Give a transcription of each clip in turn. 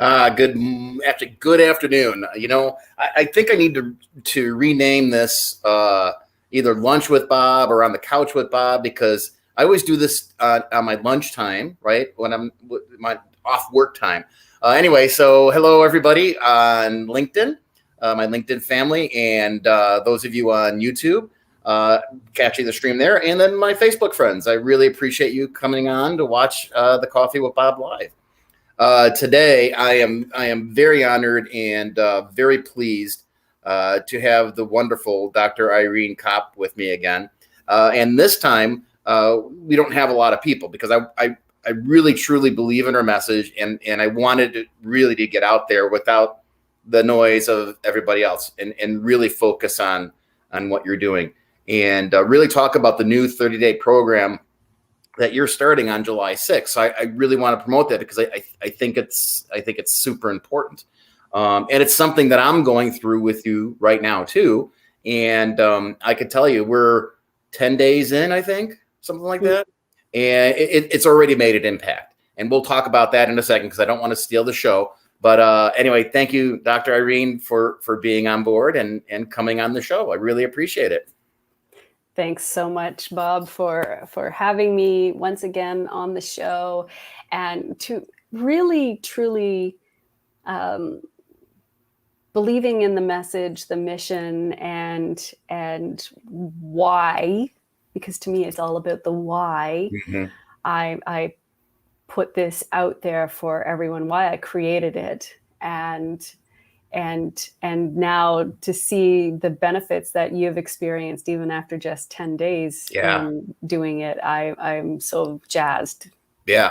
Good afternoon. I think I need to rename this either lunch with Bob or on the couch with Bob, because I always do this on my lunchtime, right? When I'm my off work time. Anyway, so hello everybody on LinkedIn, my LinkedIn family, and those of you on YouTube catching the stream there, and then my Facebook friends. I really appreciate you coming on to watch the Coffee with Bob live. Today, I am very honored and very pleased to have the wonderful Dr. Irene Cop with me again. And this time, we don't have a lot of people, because I really truly believe in her message, and I wanted to really to get out there without the noise of everybody else, and really focus on what you're doing, and really talk about the new 30-day program that you're starting on July 6th. So I really want to promote that, because I think it's super important. And it's something that I'm going through with you right now too. And I could tell you we're 10 days in, I think, something like that. And it's already made an impact. And we'll talk about that in a second, because I don't want to steal the show. But anyway, thank you, Dr. Irene, for being on board and coming on the show. I really appreciate it. Thanks so much, Bob, for having me once again on the show, and to really, truly believing in the message, the mission, and why, because to me it's all about the why. Mm-hmm. I put this out there for everyone, why I created it, and now to see the benefits that you've experienced even after just 10 days doing it, I'm so jazzed. Yeah,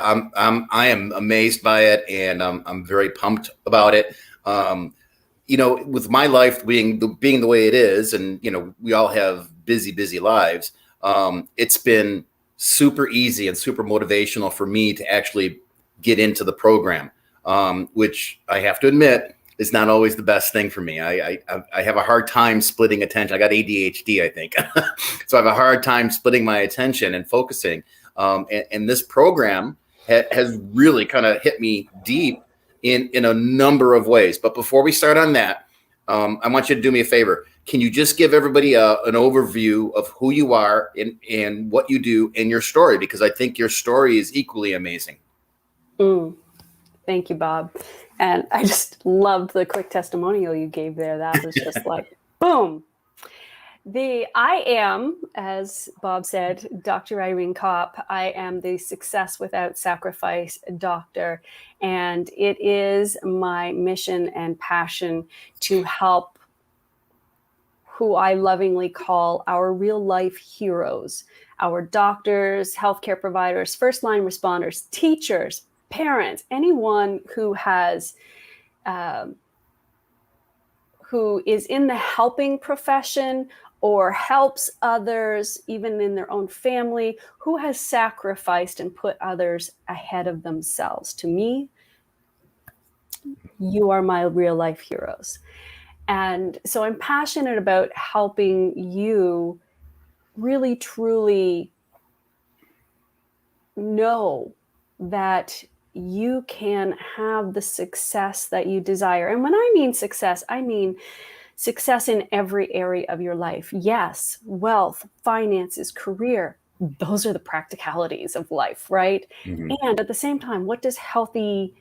I am amazed by it, and I'm very pumped about it. With my life being the way it is, and we all have busy lives. It's been super easy and super motivational for me to actually get into the program, which I have to admit is not always the best thing for me. I have a hard time splitting attention. I got ADHD, I think. So I have a hard time splitting my attention and focusing. And this program has really kind of hit me deep in a number of ways. But before we start on that, I want you to do me a favor. Can you just give everybody an overview of who you are and what you do and your story? Because I think your story is equally amazing. Thank you, Bob. And I just loved the quick testimonial you gave there. That was just like, boom. I am, as Bob said, Dr. Irene Cop. I am the Success Without Sacrifice doctor. And it is my mission and passion to help who I lovingly call our real life heroes, our doctors, healthcare providers, first line responders, teachers, parents, anyone who has, who is in the helping profession or helps others, even in their own family, who has sacrificed and put others ahead of themselves. To me, you are my real life heroes. And so I'm passionate about helping you really, truly know that you can have the success that you desire. And when I mean success in every area of your life. Yes, wealth, finances, career, those are the practicalities of life, right? Mm-hmm. And at the same time, what does healthy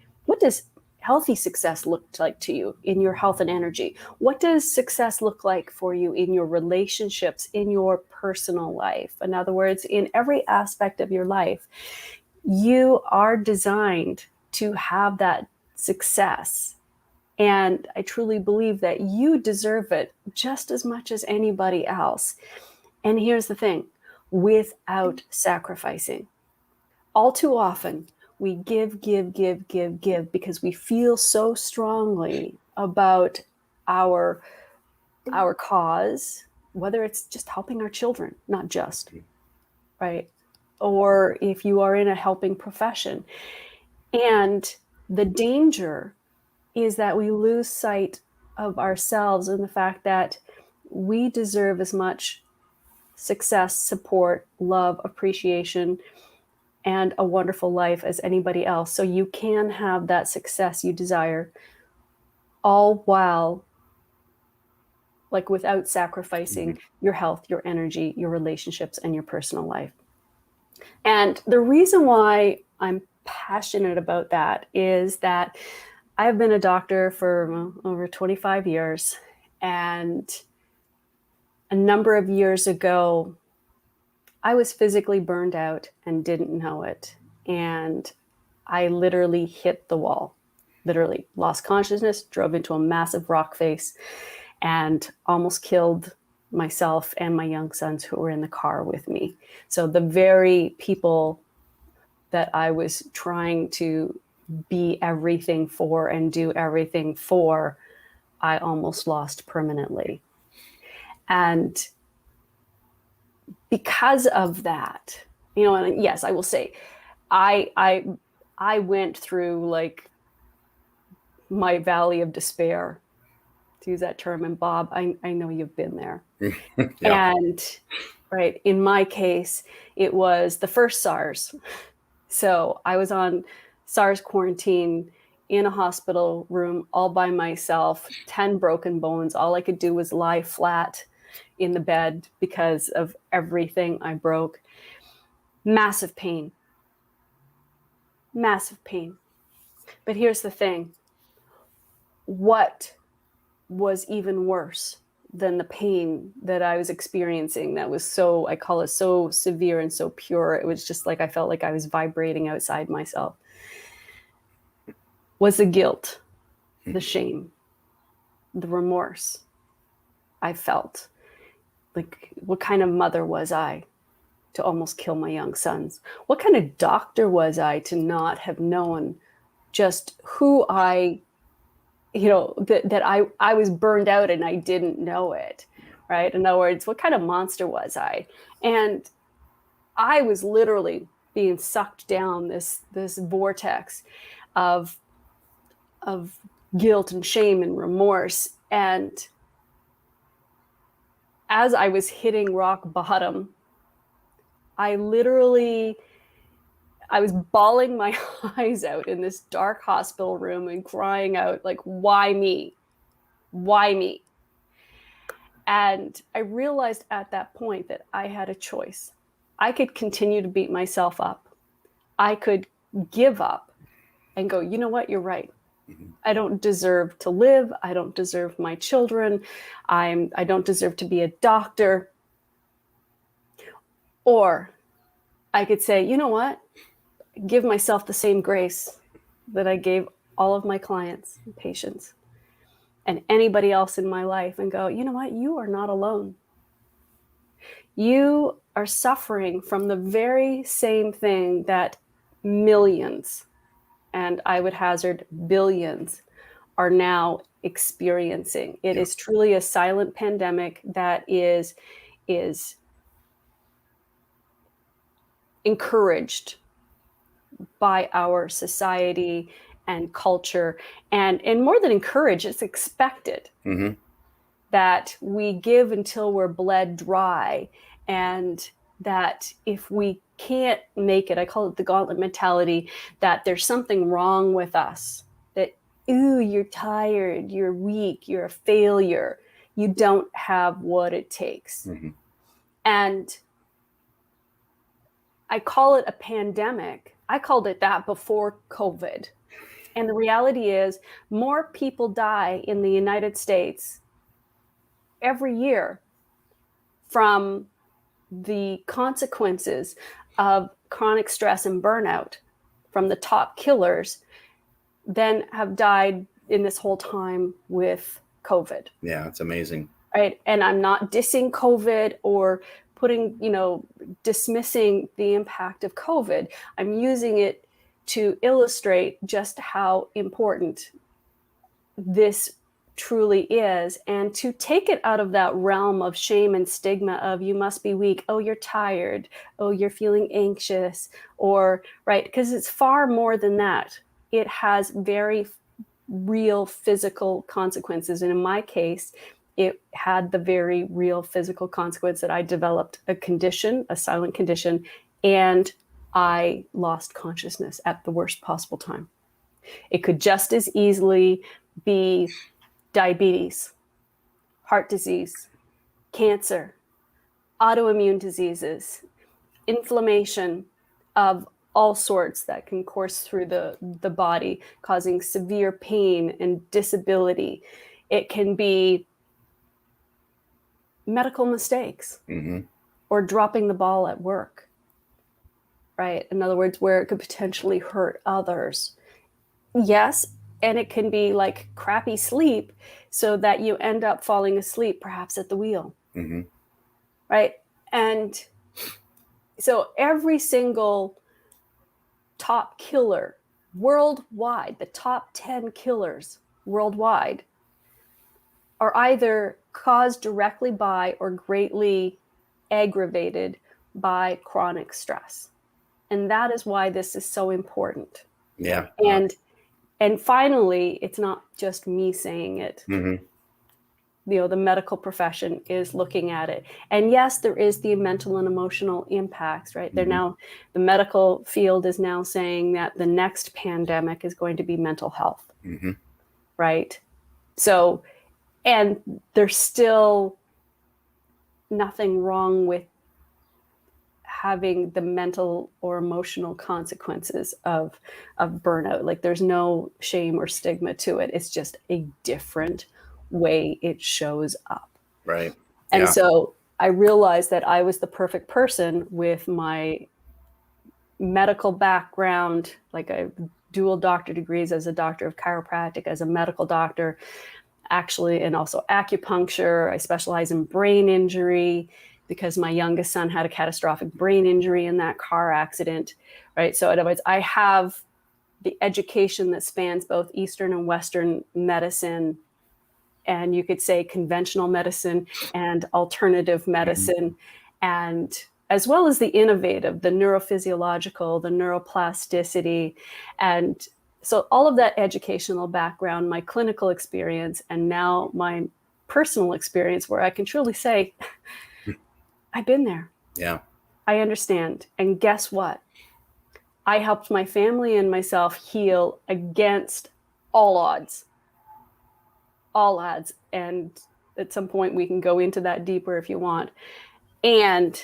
success look like to you in your health and energy? What does success look like for you in your relationships, in your personal life? In other words, in every aspect of your life, you are designed to have that success. And I truly believe that you deserve it just as much as anybody else. And here's the thing, without sacrificing. All too often, we give because we feel so strongly about our cause, whether it's just helping our children, not just, right? Or if you are in a helping profession. And the danger is that we lose sight of ourselves and the fact that we deserve as much success, support, love, appreciation, and a wonderful life as anybody else. So you can have that success you desire, all while, like, without sacrificing your health, your energy, your relationships, and your personal life. And the reason why I'm passionate about that is that I've been a doctor for over 25 years. And a number of years ago, I was physically burned out and didn't know it. And I literally hit the wall, literally lost consciousness, drove into a massive rock face, and almost killed myself and my young sons who were in the car with me. So the very people that I was trying to be everything for and do everything for, I almost lost permanently. And because of that, you know, and yes, I will say, I went through like my valley of despair, to use that term. And Bob, I know you've been there. Yeah. And right, in my case, it was the first SARS. So I was on SARS quarantine in a hospital room all by myself, 10 broken bones. All I could do was lie flat in the bed because of everything I broke. Massive pain. Massive pain. But here's the thing. What was even worse than the pain that I was experiencing that was so, I call it so severe and so pure, it was just like I felt like I was vibrating outside myself, was the guilt, the shame, the remorse I felt. Like, what kind of mother was I to almost kill my young sons? What kind of doctor was I to not have known just who I, you know, that I was burned out and I didn't know it, right? In other words, what kind of monster was I? And I was literally being sucked down this vortex of guilt and shame and remorse. And as I was hitting rock bottom, I was bawling my eyes out in this dark hospital room and crying out, like, why me? Why me? And I realized at that point that I had a choice. I could continue to beat myself up. I could give up and go, you know what? You're right. I don't deserve to live. I don't deserve my children. I don't deserve to be a doctor. Or I could say, you know what? Give myself the same grace that I gave all of my clients and patients and anybody else in my life, and go, you know what? You are not alone. You are suffering from the very same thing that millions, and I would hazard billions, are now experiencing. It is truly a silent pandemic that is encouraged by our society and culture, and more than encouraged, it's expected that we give until we're bled dry, and that if we can't make it, I call it the gauntlet mentality, that there's something wrong with us, that, ooh, you're tired, you're weak, you're a failure, you don't have what it takes. And I call it a pandemic. I called it that before COVID. And the reality is, more people die in the United States every year from the consequences of chronic stress and burnout from the top killers than have died in this whole time with COVID. Yeah, it's amazing. Right. And I'm not dissing COVID or putting, dismissing the impact of COVID. I'm using it to illustrate just how important this truly is, and to take it out of that realm of shame and stigma of, you must be weak, oh, you're tired, oh, you're feeling anxious, or, right, because it's far more than that. It has very real physical consequences. And in my case, it had the very real physical consequence that I developed a condition, a silent condition, and I lost consciousness at the worst possible time. It could just as easily be diabetes, heart disease, cancer, autoimmune diseases, inflammation of all sorts that can course through the body, causing severe pain and disability. It can be medical mistakes or dropping the ball at work, right? In other words, where it could potentially hurt others. Yes, and it can be like crappy sleep so that you end up falling asleep perhaps at the wheel, right? And so every single top killer worldwide, the top 10 killers worldwide, are either caused directly by or greatly aggravated by chronic stress. And that is why this is so important. Yeah. And finally, it's not just me saying it. The medical profession is looking at it. And yes, there is the mental and emotional impacts, right? They're now, the medical field is now saying that the next pandemic is going to be mental health, right? So, and there's still nothing wrong with having the mental or emotional consequences of burnout. Like there's no shame or stigma to it. It's just a different way it shows up. Right. And so I realized that I was the perfect person with my medical background, like I have dual doctor degrees as a doctor of chiropractic, as a medical doctor, actually, and also acupuncture. I specialize in brain injury because my youngest son had a catastrophic brain injury in that car accident, right? So in other words, I have the education that spans both Eastern and Western medicine, and you could say conventional medicine and alternative medicine, and as well as the innovative, the neurophysiological, the neuroplasticity. And so all of that educational background, my clinical experience, and now my personal experience, where I can truly say, I've been there. Yeah. I understand. And guess what? I helped my family and myself heal against all odds. All odds. And at some point we can go into that deeper if you want. And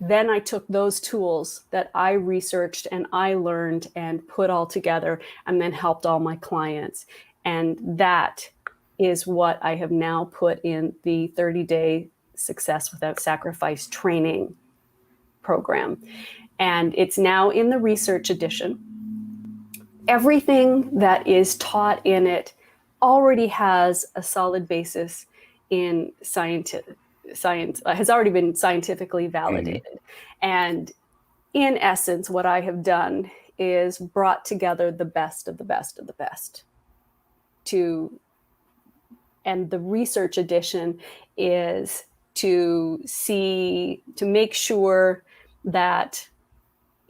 then I took those tools that I researched and I learned and put all together and then helped all my clients. And that is what I have now put in the 30-day Success Without Sacrifice training program. And it's now in the research edition. Everything that is taught in it already has a solid basis in science, has already been scientifically validated. And in essence, what I have done is brought together the best of the best of the best and the research edition is to make sure that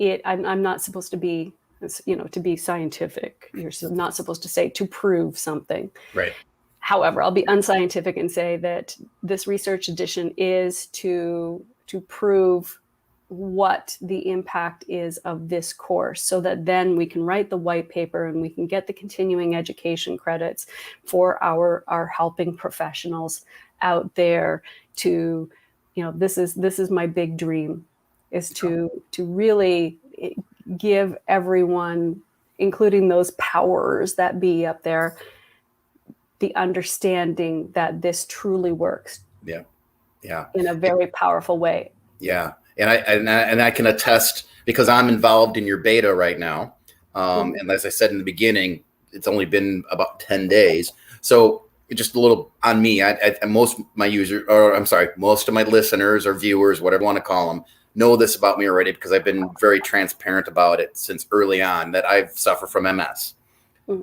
I'm not supposed to be, to be scientific. You're not supposed to say to prove something. Right. However, I'll be unscientific and say that this research edition is to prove what the impact is of this course, so that then we can write the white paper and we can get the continuing education credits for our helping professionals out there to, this is my big dream, is to really give everyone, including those powers that be up there, the understanding that this truly works. Yeah. Yeah. In a very powerful way. Yeah. And I can attest, because I'm involved in your beta right now. And as I said in the beginning, it's only been about 10 days. So just a little on me, most of my listeners or viewers, whatever you want to call them, know this about me already, because I've been very transparent about it since early on, that I've suffered from MS.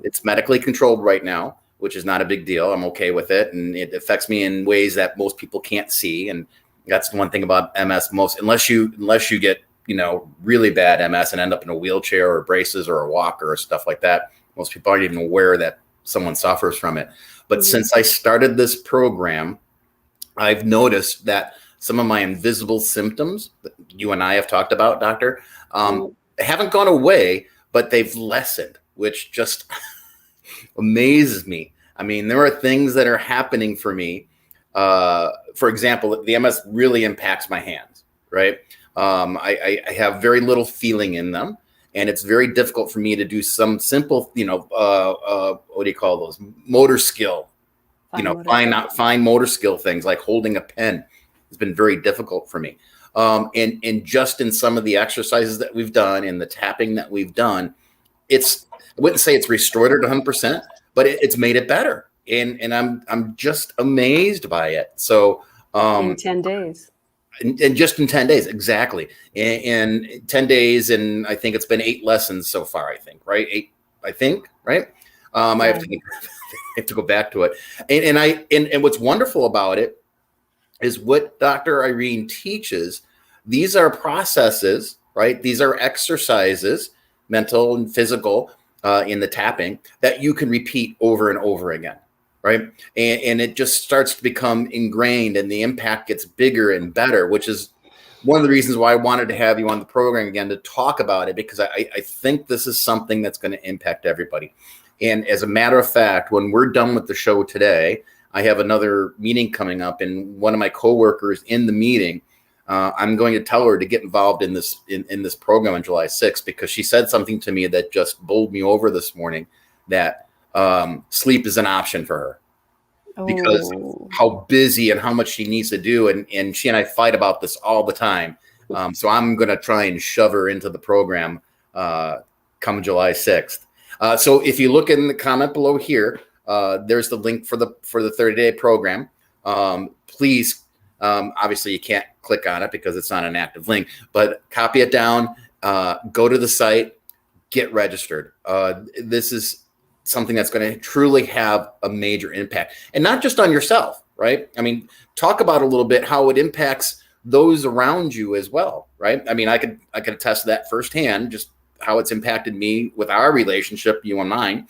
It's medically controlled right now, which is not a big deal. I'm okay with it. And it affects me in ways that most people can't see. And that's one thing about MS, unless you get, really bad MS and end up in a wheelchair or braces or a walker or stuff like that, most people aren't even aware that someone suffers from it. But since I started this program, I've noticed that some of my invisible symptoms that you and I have talked about, doctor, Mm. haven't gone away, but they've lessened, which just amazes me. I mean, there are things that are happening for me. For example, the MS really impacts my hands, right? I have very little feeling in them, and it's very difficult for me to do some simple, what do you call those? Motor skill, Fine motor skill. fine motor skill things like holding a pen. It's been very difficult for me. And just in some of the exercises that we've done and the tapping that we've done, I wouldn't say it's restored it 100%, but it's made it better. And I'm just amazed by it. So In 10 days. and just in 10 days, exactly. In 10 days, and I think it's been 8 lessons so far, I think, right? 8, I think, right? I have to I have to go back to it. And what's wonderful about it is what Dr. Irene teaches. These are processes, right? These are exercises, mental and physical, in the tapping that you can repeat over and over again, right? And it just starts to become ingrained, and the impact gets bigger and better, which is one of the reasons why I wanted to have you on the program again to talk about it, because I think this is something that's going to impact everybody. And as a matter of fact, when we're done with the show today, I have another meeting coming up, and one of my coworkers in the meeting, I'm going to tell her to get involved in this program on July 6th, because she said something to me that just bowled me over this morning, that sleep is an option for her because of how busy and how much she needs to do. And she and I fight about this all the time. So I'm going to try and shove her into the program come July 6th. So if you look in the comment below here, there's the link for the 30-day program. Please, obviously you can't click on it because it's not an active link, but copy it down, go to the site, get registered. This is something that's going to truly have a major impact, and not just on yourself, right? I mean, talk about a little bit how it impacts those around you as well, right? I mean, I could attest to that firsthand, just how it's impacted me with our relationship, you and mine,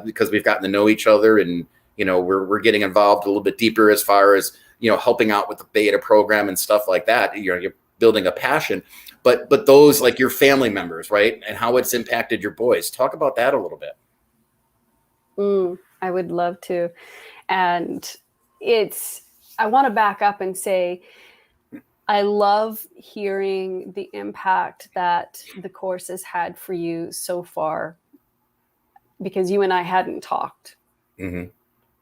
because we've gotten to know each other, and we're getting involved a little bit deeper as far as helping out with the beta program and stuff like that. You're building a passion, but those, like your family members, right, and how it's impacted your boys. Talk about that a little bit. I would love to. And I want to back up and say, I love hearing the impact that the course has had for you so far, because you and I hadn't talked. Mm-hmm.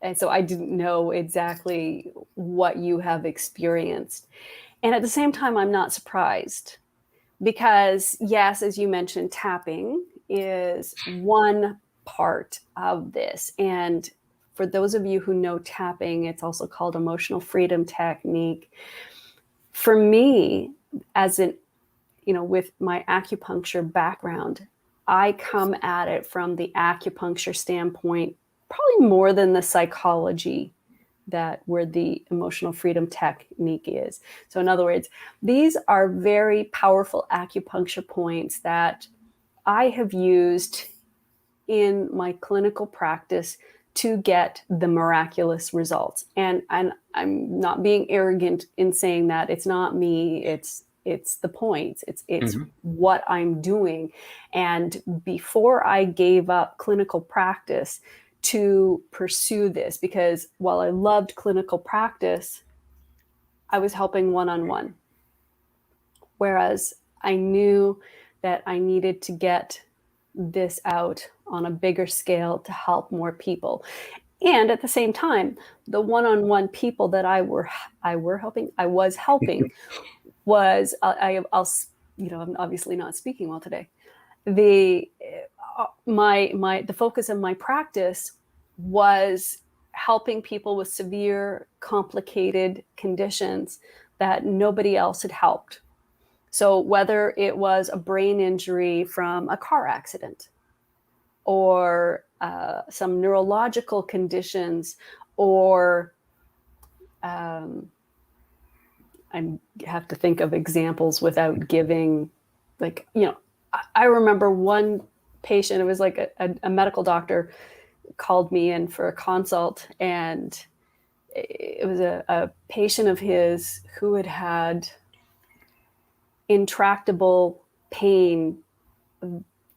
And so I didn't know exactly what you have experienced. And at the same time, I'm not surprised, because yes, as you mentioned, tapping is one part of this. And for those of you who know tapping, it's also called emotional freedom technique. For me, with my acupuncture background, I come at it from the acupuncture standpoint, probably more than the psychology where the emotional freedom technique is. So in other words, these are very powerful acupuncture points that I have used in my clinical practice to get the miraculous results. And I'm not being arrogant in saying that. It's not me, it's the points. It's mm-hmm. what I'm doing. And before I gave up clinical practice to pursue this, because while I loved clinical practice, I was helping one-on-one. Whereas I knew that I needed to get this out on a bigger scale to help more people. And at the same time, the one-on-one people that I was helping was, I'm obviously not speaking well today. The focus of my practice was helping people with severe, complicated conditions that nobody else had helped. So whether it was a brain injury from a car accident, or some neurological conditions, or I have to think of examples without giving, I remember one patient, it was like a medical doctor called me in for a consult, and it was a patient of his who had had intractable pain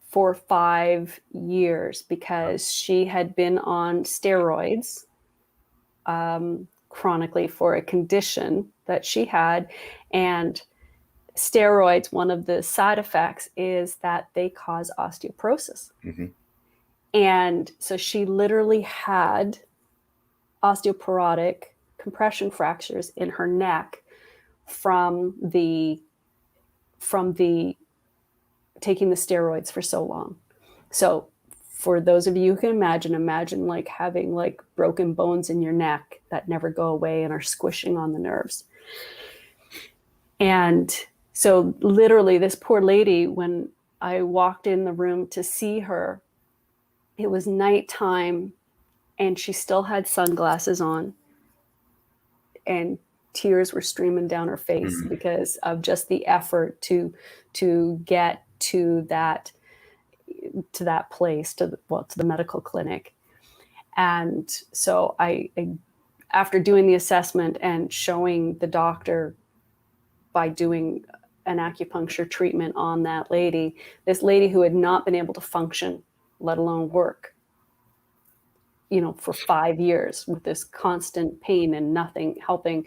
for 5 years because she had been on steroids chronically for a condition that she had. And steroids, one of the side effects is that they cause osteoporosis. Mm-hmm. And so she literally had osteoporotic compression fractures in her neck from the taking the steroids for so long. So for those of you who can imagine like having like broken bones in your neck that never go away and are squishing on the nerves. And so literally this poor lady, when I walked in the room to see her, it was nighttime and she still had sunglasses on and tears were streaming down her face Mm-hmm. because of just the effort to get to that place, to the medical clinic. And so I after doing the assessment and showing the doctor by doing an acupuncture treatment on that lady, this lady who had not been able to function, let alone work, for 5 years with this constant pain and nothing helping,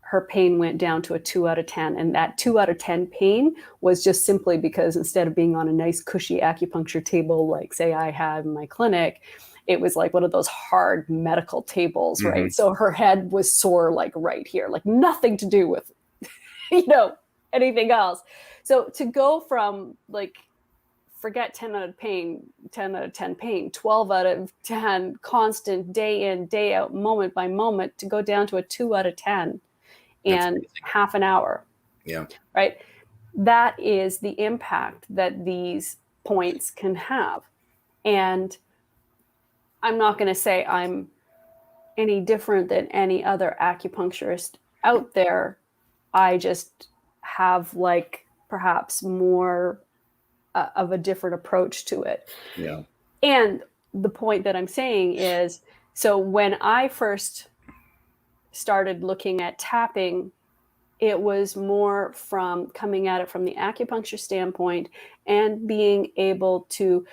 her pain went down to a 2 out of 10. And that 2 out of 10 pain was just simply because instead of being on a nice cushy acupuncture table, like say I have in my clinic, it was like one of those hard medical tables, right? Mm-hmm. So her head was sore, like right here, like nothing to do with, anything else. So to go from like, forget 10 out of 10 pain, 12 out of 10 constant day in, day out, moment by moment, to go down to a 2 out of 10 and half an hour. Yeah. Right. That is the impact that these points can have. And I'm not going to say I'm any different than any other acupuncturist out there. I just have like perhaps more of a different approach to it. Yeah. And the point that I'm saying is, so when I first started looking at tapping, it was more from coming at it from the acupuncture standpoint and being able to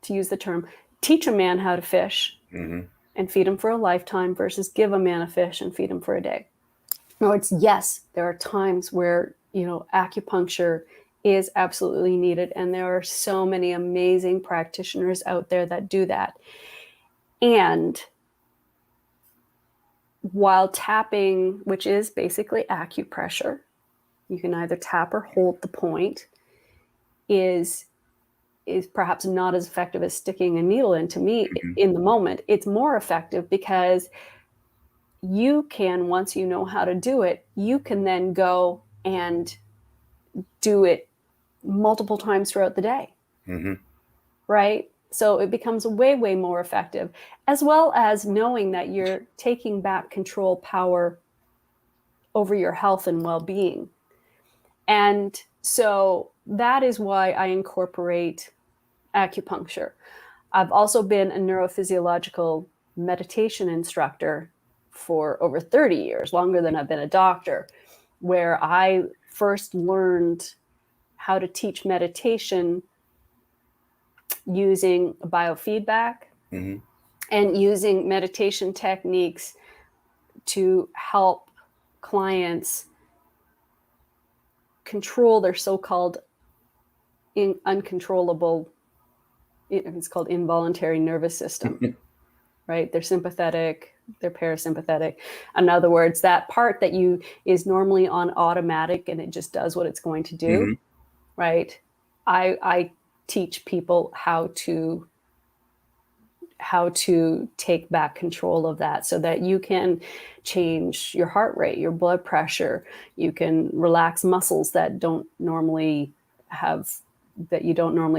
use the term, teach a man how to fish Mm-hmm. and feed him for a lifetime versus give a man a fish and feed him for a day. In other words, yes, there are times where, acupuncture is absolutely needed. And there are so many amazing practitioners out there that do that. And while tapping, which is basically acupressure, you can either tap or hold the point, is perhaps not as effective as sticking a needle in. To me, Mm-hmm. in the moment, it's more effective because you can, once you know how to do it, you can then go and do it multiple times throughout the day. Mm-hmm. Right? So it becomes way, way more effective, as well as knowing that you're taking back control, power over your health and well-being. And so that is why I incorporate acupuncture. I've also been a neurophysiological meditation instructor for over 30 years, longer than I've been a doctor, where I first learned how to teach meditation using biofeedback Mm-hmm. and using meditation techniques to help clients control their so-called uncontrollable, it's called involuntary nervous system, right? They're sympathetic, they're parasympathetic. In other words, that part that is normally on automatic and it just does what it's going to do, Mm-hmm. right? I teach people how to take back control of that so that you can change your heart rate, your blood pressure. You can relax muscles that you don't normally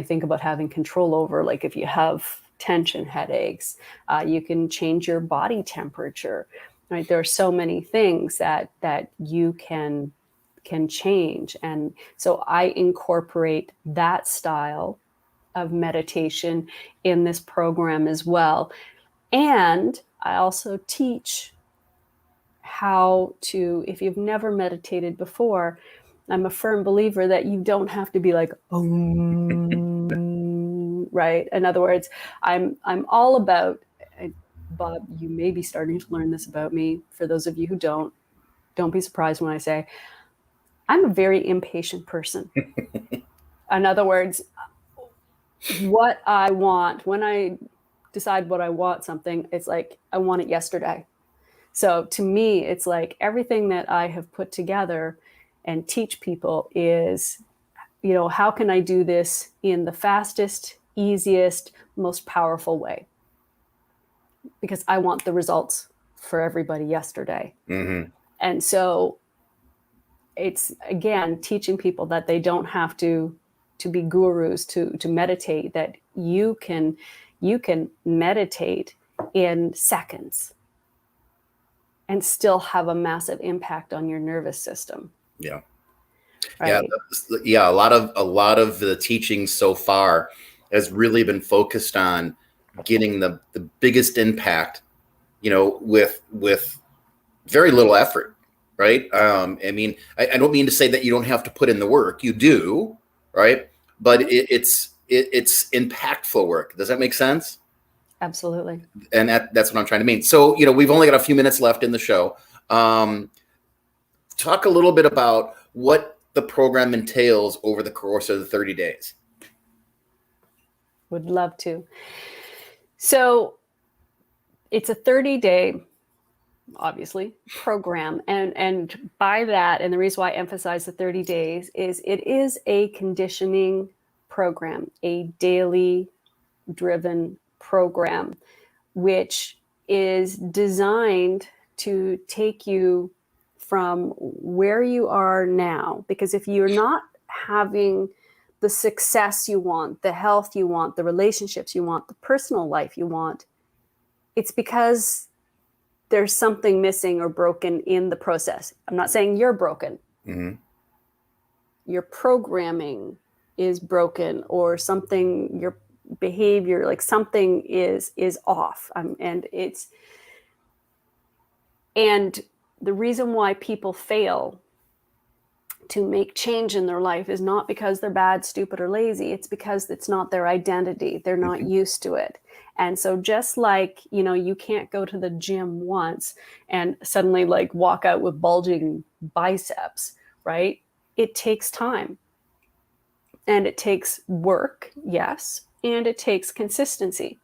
think about having control over. Like if you have tension headaches, you can change your body temperature, right? There are so many things that you can change. And so I incorporate that style of meditation in this program as well. And I also teach how to, if you've never meditated before, I'm a firm believer that you don't have to be like, oh, right? In other words, I'm all about, Bob, you may be starting to learn this about me. For those of you who don't be surprised when I say I'm a very impatient person. In other words, what I want, when I decide what I want something, it's like I want it yesterday. So to me, it's like everything that I have put together and teach people is, how can I do this in the fastest, easiest, most powerful way? Because I want the results for everybody yesterday. Mm-hmm. And so it's, again, teaching people that they don't have to be gurus to meditate, that you can meditate in seconds and still have a massive impact on your nervous system. Yeah. Right? Yeah. A lot of the teaching so far has really been focused on getting the biggest impact, with very little effort. Right. I mean, I don't mean to say that you don't have to put in the work. You do. Right. But it's impactful work. Does that make sense? Absolutely. And that's what I'm trying to mean. So, we've only got a few minutes left in the show. Talk a little bit about what the program entails over the course of the 30 days. Would love to. So it's a 30-day, obviously, program. And by that, and the reason why I emphasize the 30 days is it is a conditioning program, a daily driven program, which is designed to take you from where you are now. Because if you're not having the success you want, the health you want, the relationships you want, the personal life you want, it's because there's something missing or broken in the process. I'm not saying you're broken. Mm-hmm. Your programming is broken, or something, your behavior, like something is off. And the reason why people fail to make change in their life is not because they're bad, stupid, or lazy. It's because it's not their identity. They're not used to it. And so just like, you can't go to the gym once and suddenly like walk out with bulging biceps, right? It takes time. And it takes work, yes, and it takes consistency.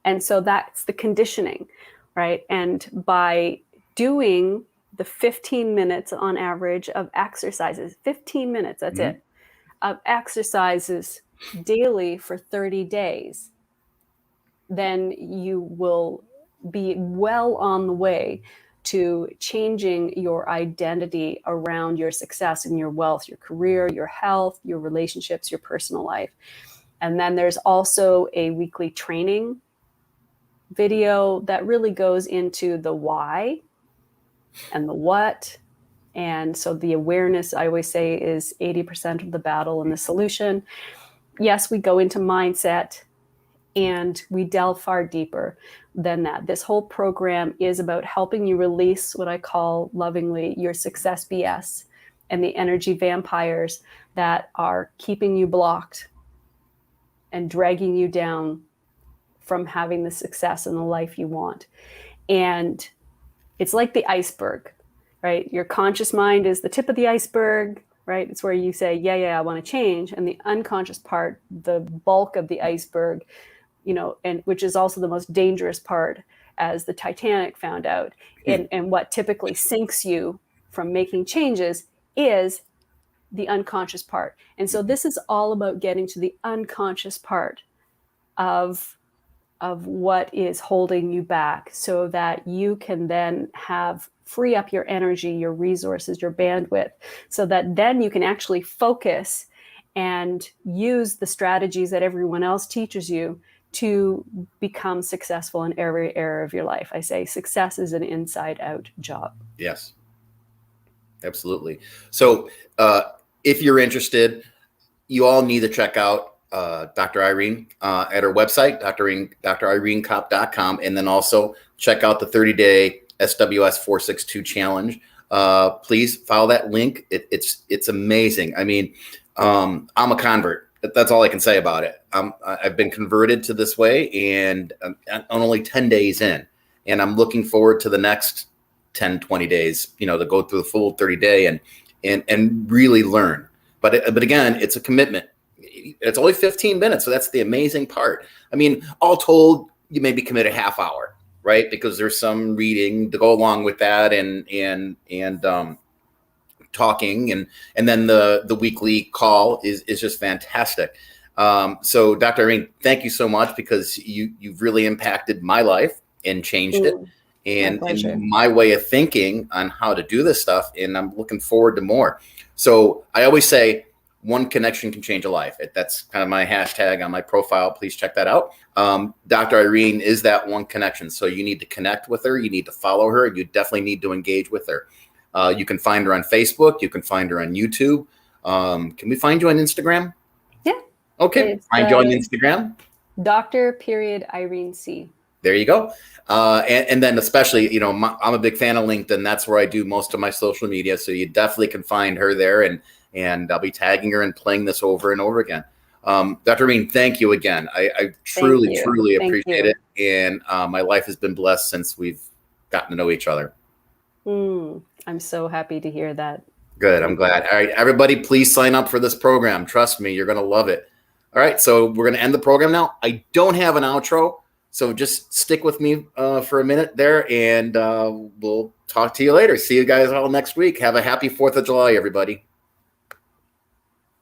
And so that's the conditioning, right? And by doing the 15 minutes on average of exercises, 15 minutes, that's it, of exercises daily for 30 days, then you will be well on the way to changing your identity around your success and your wealth, your career, your health, your relationships, your personal life. And then there's also a weekly training video that really goes into the why and the what. And so the awareness, I always say, is 80% of the battle and the solution. Yes, we go into mindset and we delve far deeper than that. This whole program is about helping you release what I call lovingly your success BS and the energy vampires that are keeping you blocked and dragging you down from having the success and the life you want. And it's like the iceberg, right? Your conscious mind is the tip of the iceberg, right? It's where you say, yeah, I want to change. And the unconscious part, the bulk of the iceberg, and which is also the most dangerous part, as the Titanic found out, and what typically sinks you from making changes is the unconscious part. And so this is all about getting to the unconscious part of what is holding you back, so that you can then free up your energy, your resources, your bandwidth, so that then you can actually focus and use the strategies that everyone else teaches you to become successful in every area of your life. I say success is an inside out job. Yes, absolutely. So if you're interested, you all need to check out Dr. Irene at her website, drirenecop.com, and then also check out the 30-day SWS 462 challenge. Please follow that link. It's amazing. I mean, I'm a convert. That's all I can say about it. I've been converted to this way, and I'm only 10 days in, and I'm looking forward to the next 10, 20 days, to go through the full 30-day and really learn. But again, it's a commitment. It's only 15 minutes. So that's the amazing part. I mean, all told, you maybe commit a half hour, right? Because there's some reading to go along with that and talking. And then the weekly call is just fantastic. So Dr. Irene, thank you so much, because you've really impacted my life and changed it. And my way of thinking on how to do this stuff. And I'm looking forward to more. So I always say, one connection can change a life. That's kind of my hashtag on my profile. Please check that out. Dr. Irene is that one connection. So you need to connect with her. You need to follow her. You definitely need to engage with her. You can find her on Facebook. You can find her on YouTube. Can we find you on Instagram? Yeah. Okay. Find you on Instagram. Dr. Irene C. There you go. And then especially, I'm a big fan of LinkedIn. That's where I do most of my social media. So you definitely can find her there, and I'll be tagging her and playing this over and over again. Dr. Irene, thank you again. I truly appreciate it. And my life has been blessed since we've gotten to know each other. I'm so happy to hear that. Good. I'm glad. All right, everybody, please sign up for this program. Trust me, you're going to love it. All right, so we're going to end the program now. I don't have an outro, so just stick with me for a minute there, and we'll talk to you later. See you guys all next week. Have a happy 4th of July, everybody.